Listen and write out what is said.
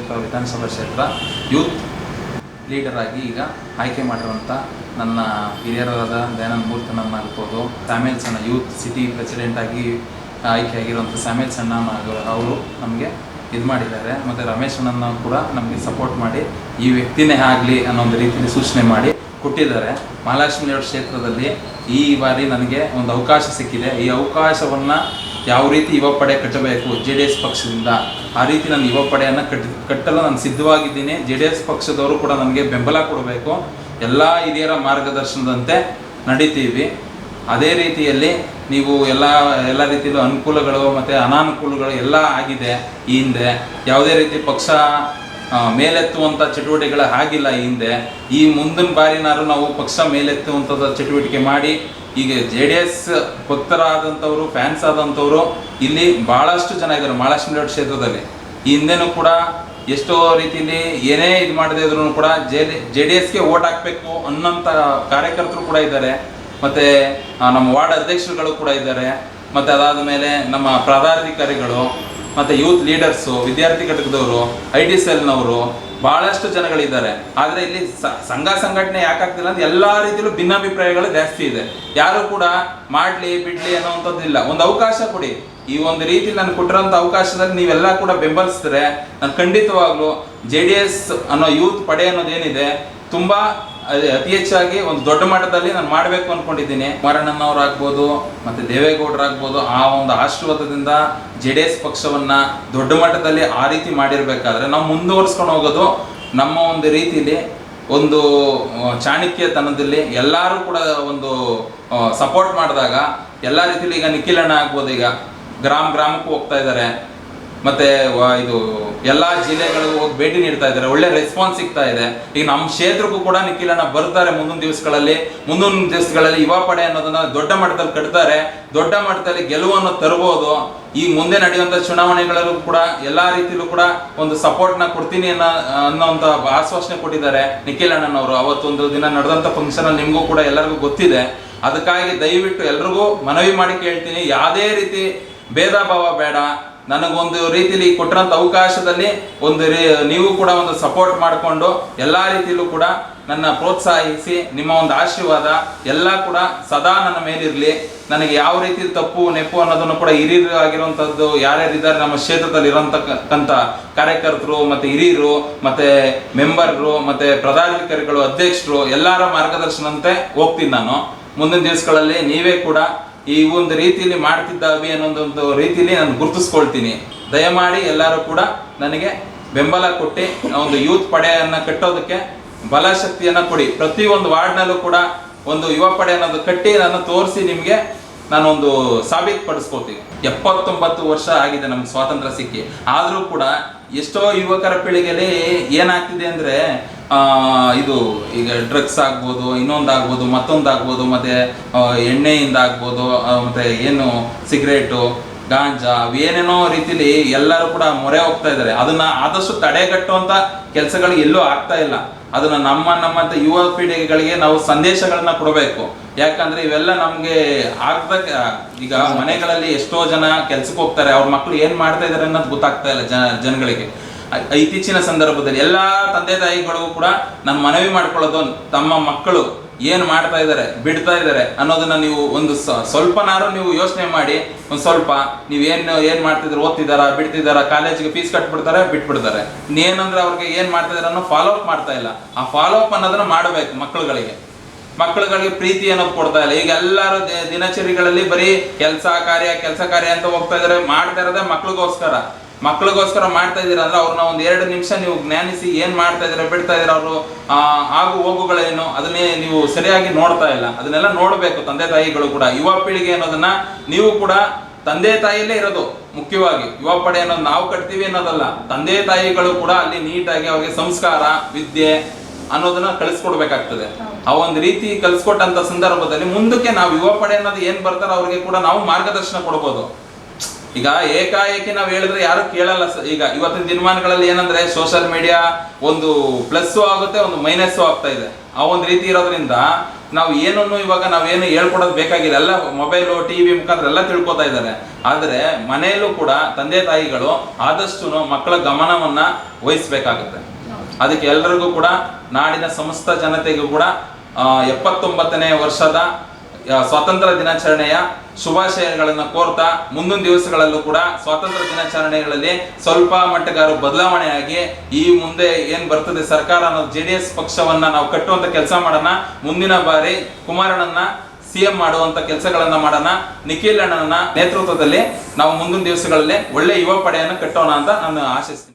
ಕ್ಷೇತ್ರ ವಿಧಾನಸಭಾ ಕ್ಷೇತ್ರ ಯೂತ್ ಲೀಡರ್ ಆಗಿ ಈಗ ಆಯ್ಕೆ ಮಾಡಿರುವಂಥ ನನ್ನ ಹಿರಿಯರಾದ ದಯಾನಂದ ಮೂರ್ತನನ್ನು ಆಗ್ಬೋದು, ಸ್ಯಾಮ್ಯಲ್ ಸಣ್ಣ ಯೂತ್ ಸಿಟಿ ಪ್ರೆಸಿಡೆಂಟ್ ಆಗಿ ಆಯ್ಕೆಯಾಗಿರುವಂಥ ಸ್ಯಾಮ್ಯಲ್ ಸಣ್ಣ ಅವರು ನಮಗೆ ಇದು ಮಾಡಿದ್ದಾರೆ. ಮತ್ತು ರಮೇಶ್ ಅಣ್ಣನ ಕೂಡ ನಮಗೆ ಸಪೋರ್ಟ್ ಮಾಡಿ ಈ ವ್ಯಕ್ತಿನೇ ಆಗಲಿ ಅನ್ನೋ ಒಂದು ರೀತಿಯಲ್ಲಿ ಸೂಚನೆ ಮಾಡಿ ಕೊಟ್ಟಿದ್ದಾರೆ. ಮಹಾಲಕ್ಷ್ಮಿ ಲೇಔಟ್ ಕ್ಷೇತ್ರದಲ್ಲಿ ಈ ಬಾರಿ ನನಗೆ ಒಂದು ಅವಕಾಶ ಸಿಕ್ಕಿದೆ. ಈ ಅವಕಾಶವನ್ನು ಯಾವ ರೀತಿ ಯುವ ಪಡೆ ಕಟ್ಟಬೇಕು JDS ಪಕ್ಷದಿಂದ, ಆ ರೀತಿ ನಾನು ಯುವ ಪಡೆಯನ್ನು ಕಟ್ಟಲು ನಾನು ಸಿದ್ಧವಾಗಿದ್ದೀನಿ. JDS ಪಕ್ಷದವರು ಕೂಡ ನನಗೆ ಬೆಂಬಲ ಕೊಡಬೇಕು. ಎಲ್ಲ ಹಿರಿಯರ ಮಾರ್ಗದರ್ಶನದಂತೆ ನಡೀತೀವಿ. ಅದೇ ರೀತಿಯಲ್ಲಿ ನೀವು ಎಲ್ಲ ರೀತಿಯಲ್ಲೂ ಅನುಕೂಲಗಳು ಮತ್ತು ಅನಾನುಕೂಲಗಳು ಎಲ್ಲ ಆಗಿದೆ. ಈ ಹಿಂದೆ ಯಾವುದೇ ರೀತಿ ಪಕ್ಷ ಮೇಲೆತ್ತುವಂಥ ಚಟುವಟಿಕೆಗಳು ಆಗಿಲ್ಲ. ಈ ಹಿಂದೆ ಈ ಮುಂದಿನ ಬಾರಿನಾರು ನಾವು ಪಕ್ಷ ಮೇಲೆತ್ತುವಂಥದ್ದು ಚಟುವಟಿಕೆ ಮಾಡಿ ಈಗ JDS ಭಕ್ತರಾದಂಥವ್ರು, ಫ್ಯಾನ್ಸ್ ಆದಂಥವ್ರು ಇಲ್ಲಿ ಭಾಳಷ್ಟು ಜನ ಇದ್ದಾರೆ ಮಹಾಲಕ್ಷ್ಮಿ ಲೇಔಟ್ ಕ್ಷೇತ್ರದಲ್ಲಿ. ಈ ಹಿಂದೆನೂ ಕೂಡ ಎಷ್ಟೋ ರೀತಿಯಲ್ಲಿ ಏನೇ ಇದು ಮಾಡದೇ ಇದ್ರೂ ಕೂಡ JDSಗೆ ಓಟ್ ಹಾಕಬೇಕು ಅನ್ನೋಂಥ ಕಾರ್ಯಕರ್ತರು ಕೂಡ ಇದ್ದಾರೆ. ಮತ್ತು ನಮ್ಮ ವಾರ್ಡ್ ಅಧ್ಯಕ್ಷರುಗಳು ಕೂಡ ಇದ್ದಾರೆ. ಮತ್ತು ಅದಾದ ಮೇಲೆ ನಮ್ಮ ಪದಾಧಿಕಾರಿಗಳು ಮತ್ತು ಯೂತ್ ಲೀಡರ್ಸು, ವಿದ್ಯಾರ್ಥಿ ಘಟಕದವರು, IT ಸೆಲ್ನವರು ಭಾಳಷ್ಟು ಜನಗಳಿದ್ದಾರೆ. ಆದರೆ ಇಲ್ಲಿ ಸಂಘ ಸಂಘಟನೆ ಯಾಕಾಗ್ತಿಲ್ಲ ಅಂದ್ರೆ ಎಲ್ಲ ರೀತಿಯಲ್ಲೂ ಭಿನ್ನಾಭಿಪ್ರಾಯಗಳು ಜಾಸ್ತಿ ಇದೆ. ಯಾರು ಕೂಡ ಮಾಡಲಿ ಬಿಡಲಿ ಅನ್ನೋವಂಥದ್ದಿಲ್ಲ. ಒಂದು ಅವಕಾಶ ಕೊಡಿ. ಈ ಒಂದು ರೀತಿ ನಾನು ಕೊಟ್ಟಿರೋಂಥ ಅವಕಾಶದಲ್ಲಿ ನೀವೆಲ್ಲ ಕೂಡ ಬೆಂಬಲಿಸಿದ್ರೆ ನಾನು ಖಂಡಿತವಾಗ್ಲೂ JDS ಅನ್ನೋ ಯೂತ್ ಪಡೆ ಅನ್ನೋದೇನಿದೆ ತುಂಬ ಅತಿ ಹೆಚ್ಚಾಗಿ ಒಂದು ದೊಡ್ಡ ಮಟ್ಟದಲ್ಲಿ ನಾನು ಮಾಡಬೇಕು ಅಂದ್ಕೊಂಡಿದ್ದೀನಿ. ಕುಮಾರಣ್ಣನವರಾಗ್ಬೋದು ಮತ್ತು ದೇವೇಗೌಡರಾಗ್ಬೋದು ಆ ಒಂದು ಆಶೀರ್ವಾದದಿಂದ JDS ಪಕ್ಷವನ್ನು ದೊಡ್ಡ ಮಟ್ಟದಲ್ಲಿ ಆ ರೀತಿ ಮಾಡಿರಬೇಕಾದ್ರೆ ನಾವು ಮುಂದುವರಿಸ್ಕೊಂಡು ಹೋಗೋದು ನಮ್ಮ ಒಂದು ರೀತಿಯಲ್ಲಿ ಒಂದು ಚಾಣಕ್ಯತನದಲ್ಲಿ ಎಲ್ಲರೂ ಕೂಡ ಒಂದು ಸಪೋರ್ಟ್ ಮಾಡಿದಾಗ ಎಲ್ಲ ರೀತಿಯಲ್ಲಿ ಈಗ ನಿಖಿಲಣ್ಣ ಆಗ್ಬೋದು, ಈಗ ಗ್ರಾಮಕ್ಕೂ ಹೋಗ್ತಾ ಇದ್ದಾರೆ. ಮತ್ತು ಇದು ಎಲ್ಲ ಜಿಲ್ಲೆಗಳಿಗೂ ಹೋಗಿ ಭೇಟಿ ನೀಡ್ತಾ ಇದ್ದಾರೆ. ಒಳ್ಳೆ ರೆಸ್ಪಾನ್ಸ್ ಸಿಗ್ತಾ ಇದೆ. ಈಗ ನಮ್ಮ ಕ್ಷೇತ್ರಕ್ಕೂ ಕೂಡ ನಿಖಿಲಣ್ಣ ಬರ್ತಾರೆ. ಮುಂದಿನ ದಿವಸಗಳಲ್ಲಿ ಯುವ ಪಡೆ ಅನ್ನೋದನ್ನ ದೊಡ್ಡ ಮಟ್ಟದಲ್ಲಿ ಕಟ್ತಾರೆ. ದೊಡ್ಡ ಮಟ್ಟದಲ್ಲಿ ಗೆಲುವನ್ನು ತರಬಹುದು. ಈಗ ಮುಂದೆ ನಡೆಯುವಂಥ ಚುನಾವಣೆಗಳಲ್ಲೂ ಕೂಡ ಎಲ್ಲ ರೀತಿಯಲ್ಲೂ ಕೂಡ ಒಂದು ಸಪೋರ್ಟ್ನ ಕೊಡ್ತೀನಿ ಅನ್ನೋಂಥ ಆಶ್ವಾಸನೆ ಕೊಟ್ಟಿದ್ದಾರೆ ನಿಖಿಲಣ್ಣನವರು. ಅವತ್ತೊಂದು ದಿನ ನಡೆದಂಥ ಫಂಕ್ಷನಲ್ಲಿ ನಿಮಗೂ ಕೂಡ ಎಲ್ಲರಿಗೂ ಗೊತ್ತಿದೆ. ಅದಕ್ಕಾಗಿ ದಯವಿಟ್ಟು ಎಲ್ರಿಗೂ ಮನವಿ ಮಾಡಿ ಕೇಳ್ತೀನಿ, ಯಾವುದೇ ರೀತಿ ಭೇದ ಭಾವ ಬೇಡ. ನನಗೊಂದು ರೀತಿಯಲ್ಲಿ ಕೊಟ್ಟಿರೋಂಥ ಅವಕಾಶದಲ್ಲಿ ನೀವು ಕೂಡ ಒಂದು ಸಪೋರ್ಟ್ ಮಾಡಿಕೊಂಡು ಎಲ್ಲ ರೀತಿಯಲ್ಲೂ ಕೂಡ ನನ್ನ ಪ್ರೋತ್ಸಾಹಿಸಿ ನಿಮ್ಮ ಒಂದು ಆಶೀರ್ವಾದ ಎಲ್ಲ ಕೂಡ ಸದಾ ನನ್ನ ಮೇಲಿರಲಿ. ನನಗೆ ಯಾವ ರೀತಿ ತಪ್ಪು ನೆಪ್ಪು ಅನ್ನೋದನ್ನು ಕೂಡ ಹಿರಿಯರು ಆಗಿರುವಂಥದ್ದು ಯಾರ್ಯಾರಿದ್ದಾರೆ ನಮ್ಮ ಕ್ಷೇತ್ರದಲ್ಲಿ ಇರೋಂತಕ್ಕಂಥ ಕಾರ್ಯಕರ್ತರು ಮತ್ತು ಹಿರಿಯರು ಮತ್ತು ಮೆಂಬರ್ರು ಮತ್ತು ಪದಾಧಿಕಾರಿಗಳು, ಅಧ್ಯಕ್ಷರು ಎಲ್ಲರ ಮಾರ್ಗದರ್ಶನಂತೆ ಹೋಗ್ತೀನಿ ನಾನು. ಮುಂದಿನ ದಿವಸಗಳಲ್ಲಿ ನೀವೇ ಕೂಡ ಈ ಒಂದು ರೀತಿಯಲ್ಲಿ ಮಾಡ್ತಿದ್ದಾವೆ ಅನ್ನೋದೊಂದು ರೀತಿಯಲ್ಲಿ ನಾನು ಗುರುತಿಸ್ಕೊಳ್ತೀನಿ. ದಯಮಾಡಿ ಎಲ್ಲರೂ ಕೂಡ ನನಗೆ ಬೆಂಬಲ ಕೊಟ್ಟು ಒಂದು ಯೂತ್ ಪಡೆಯನ್ನು ಕಟ್ಟೋದಕ್ಕೆ ಬಲ ಶಕ್ತಿಯನ್ನು ಕೊಡಿ. ಪ್ರತಿಯೊಂದು ವಾರ್ಡ್ನಲ್ಲೂ ಕೂಡ ಒಂದು ಯುವ ಪಡೆ ಅನ್ನೋದು ಕಟ್ಟಿ ನಾನು ತೋರಿಸಿ ನಿಮಗೆ ನಾನೊಂದು ಸಾಬೀತುಪಡಿಸ್ಕೊಳ್ತೀನಿ. 79 ವರ್ಷ ಆಗಿದೆ ನಮ್ಗೆ ಸ್ವಾತಂತ್ರ್ಯ ಸಿಕ್ಕಿ. ಆದರೂ ಕೂಡ ಎಷ್ಟೋ ಯುವಕರ ಪೀಳಿಗೆಯಲ್ಲಿ ಏನಾಗ್ತಿದೆ ಅಂದರೆ ಇದು ಈಗ ಡ್ರಗ್ಸ್ ಆಗ್ಬೋದು, ಇನ್ನೊಂದಾಗ್ಬೋದು, ಮತ್ತೊಂದಾಗ್ಬೋದು, ಮತ್ತು ಎಣ್ಣೆಯಿಂದ ಆಗ್ಬೋದು, ಮತ್ತು ಏನು ಸಿಗರೇಟು, ಗಾಂಜಾ, ಅವೇನೇನೋ ರೀತಿಲಿ ಎಲ್ಲರೂ ಕೂಡ ಮೊರೆ ಹೋಗ್ತಾ ಇದ್ದಾರೆ. ಅದನ್ನ ಆದಷ್ಟು ತಡೆಗಟ್ಟುವಂಥ ಕೆಲಸಗಳು ಎಲ್ಲೂ ಆಗ್ತಾ ಇಲ್ಲ. ಅದನ್ನ ನಮ್ಮಂತ ಯುವ ಪೀಳಿಗೆಗಳಿಗೆ ನಾವು ಸಂದೇಶಗಳನ್ನ ಕೊಡಬೇಕು. ಯಾಕಂದ್ರೆ ಇವೆಲ್ಲ ನಮ್ಗೆ ಈಗ ಮನೆಗಳಲ್ಲಿ ಎಷ್ಟೋ ಜನ ಕೆಲ್ಸಕ್ಕೆ ಹೋಗ್ತಾರೆ, ಅವ್ರ ಮಕ್ಕಳು ಏನ್ ಮಾಡ್ತಾ ಇದಾರೆ ಅನ್ನೋದು ಗೊತ್ತಾಗ್ತಾ ಇಲ್ಲ ಜನಗಳಿಗೆ. ಇತ್ತೀಚಿನ ಸಂದರ್ಭದಲ್ಲಿ ಎಲ್ಲಾ ತಂದೆ ತಾಯಿಗಳಿಗೂ ಕೂಡ ನಾನು ಮನವಿ ಮಾಡ್ಕೊಳ್ಳೋದು, ತಮ್ಮ ಮಕ್ಕಳು ಏನ್ ಮಾಡ್ತಾ ಇದ್ದಾರೆ, ಬಿಡ್ತಾ ಇದ್ದಾರೆ ಅನ್ನೋದನ್ನ ನೀವು ಒಂದು ಸ್ವಲ್ಪನಾರು ನೀವು ಯೋಚನೆ ಮಾಡಿ. ಒಂದು ಸ್ವಲ್ಪ ನೀವು ಏನ್ ಮಾಡ್ತಿದ್ರು, ಓದ್ತಿದಾರ, ಬಿಡ್ತಿದಾರ, ಕಾಲೇಜಿಗೆ ಫೀಸ್ ಕಟ್ಬಿಡ್ತಾರೆ, ಬಿಟ್ಬಿಡ್ತಾರೆ. ಇನ್ನೇನಂದ್ರೆ ಅವ್ರಿಗೆ ಏನ್ ಮಾಡ್ತಾ ಇದಾರೆ ಅನ್ನೋ ಫಾಲೋ ಅಪ್ ಮಾಡ್ತಾ ಇಲ್ಲ. ಆ ಫಾಲೋ ಅಪ್ ಅನ್ನೋದನ್ನ ಮಾಡಬೇಕು. ಮಕ್ಕಳುಗಳಿಗೆ ಪ್ರೀತಿ ಅನ್ನೋದು ಕೊಡ್ತಾ ಇಲ್ಲ. ಈಗ ಎಲ್ಲರೂ ದಿನಚರಿಗಳಲ್ಲಿ ಬರೀ ಕೆಲಸ ಕಾರ್ಯ ಅಂತ ಹೋಗ್ತಾ ಇದಾರೆ. ಮಾಡ್ತಾ ಇರೋದೇ ಮಕ್ಕಳಿಗೋಸ್ಕರ ಮಾಡ್ತಾ ಇದ್ದೀರಾ ಅಂದ್ರೆ ಅವ್ರನ್ನ ಒಂದು 2 ನಿಮಿಷ ನೀವು ಜ್ಞಾನಿಸಿ, ಏನ್ ಮಾಡ್ತಾ ಇದಾರೆ, ಬಿಡ್ತಾ ಇದಾರೆ, ಅವರು ಆಗು ಹೋಗುಗಳೇನು ಅದನ್ನೇ ನೀವು ಸರಿಯಾಗಿ ನೋಡ್ತಾ ಇಲ್ಲ. ಅದನ್ನೆಲ್ಲ ನೋಡ್ಬೇಕು ತಂದೆ ತಾಯಿಗಳು ಕೂಡ. ಯುವ ಪೀಳಿಗೆ ಅನ್ನೋದನ್ನ ನೀವು ಕೂಡ ತಂದೆ ತಾಯಿಯಲ್ಲೇ ಇರೋದು ಮುಖ್ಯವಾಗಿ. ಯುವ ಪಡೆ ಅನ್ನೋದು ನಾವು ಕಟ್ತೀವಿ ಅನ್ನೋದಲ್ಲ, ತಂದೆ ತಾಯಿಗಳು ಕೂಡ ಅಲ್ಲಿ ನೀಟಾಗಿ ಅವ್ರಿಗೆ ಸಂಸ್ಕಾರ, ವಿದ್ಯೆ ಅನ್ನೋದನ್ನ ಕಳಿಸ್ಕೊಡ್ಬೇಕಾಗ್ತದೆ. ಆ ಒಂದು ರೀತಿ ಕಲಿಸ್ಕೊಟ್ಟಂತ ಸಂದರ್ಭದಲ್ಲಿ ಮುಂದಕ್ಕೆ ನಾವು ಯುವ ಪಡೆ ಅನ್ನೋದು ಏನ್ ಬರ್ತಾರೋ ಅವ್ರಿಗೆ ಕೂಡ ನಾವು ಮಾರ್ಗದರ್ಶನ ಕೊಡ್ಬೋದು. ಈಗ ಏಕಾಏಕಿ ನಾವು ಹೇಳಿದ್ರೆ ಯಾರು ಕೇಳಲ್ಲ. ಈಗ ಇವತ್ತಿನ ದಿನಮಾನಗಳಲ್ಲಿ ಏನಂದ್ರೆ ಸೋಷಿಯಲ್ ಮೀಡಿಯಾ ಒಂದು ಪ್ಲಸ್ ಆಗುತ್ತೆ, ಒಂದು ಮೈನಸ್ ಆಗ್ತಾ ಇದೆ. ಆ ಒಂದು ರೀತಿ ಇರೋದ್ರಿಂದ ನಾವು ಏನನ್ನು ಇವಾಗ ನಾವೇನು ಹೇಳ್ಕೊಡೋದು ಬೇಕಾಗಿಲ್ಲ, ಎಲ್ಲ ಮೊಬೈಲು ಟಿವಿ ಮುಖಾಂತರ ಎಲ್ಲ ತಿಳ್ಕೊತಾ ಇದ್ದಾರೆ. ಆದರೆ ಮನೆಯಲ್ಲೂ ಕೂಡ ತಂದೆ ತಾಯಿಗಳು ಆದಷ್ಟು ಮಕ್ಕಳ ಗಮನವನ್ನ ವಹಿಸ್ಬೇಕಾಗುತ್ತೆ. ಅದಕ್ಕೆ ಎಲ್ಲರಿಗೂ ಕೂಡ ನಾಡಿನ ಸಮಸ್ತ ಜನತೆಗೂ ಕೂಡ 79ನೇ ವರ್ಷದ ಸ್ವಾತಂತ್ರ್ಯ ದಿನಾಚರಣೆಯ ಶುಭಾಶಯಗಳನ್ನು ಕೋರ್ತಾ, ಮುಂದಿನ ದಿವಸಗಳಲ್ಲೂ ಕೂಡ ಸ್ವಾತಂತ್ರ್ಯ ದಿನಾಚರಣೆಗಳಲ್ಲಿ ಸ್ವಲ್ಪ ಮಟ್ಟಗಾರು ಬದಲಾವಣೆಯಾಗಿ ಈ ಮುಂದೆ ಏನ್ ಬರ್ತದೆ ಸರ್ಕಾರ ಅನ್ನೋದು JDS ಪಕ್ಷವನ್ನ ನಾವು ಕಟ್ಟುವಂತ ಕೆಲಸ ಮಾಡೋಣ. ಮುಂದಿನ ಬಾರಿ ಕುಮಾರಣ್ಣನ CM ಮಾಡುವಂತ ಕೆಲಸಗಳನ್ನ ಮಾಡೋಣ. ನಿಖಿಲ್ ಅಣ್ಣನ ನೇತೃತ್ವದಲ್ಲಿ ನಾವು ಮುಂದಿನ ದಿವಸಗಳಲ್ಲಿ ಒಳ್ಳೆ ಯುವ ಪಡೆಯನ್ನು ಕಟ್ಟೋಣ ಅಂತ ನಾನು ಆಶಿಸ್ತೀನಿ.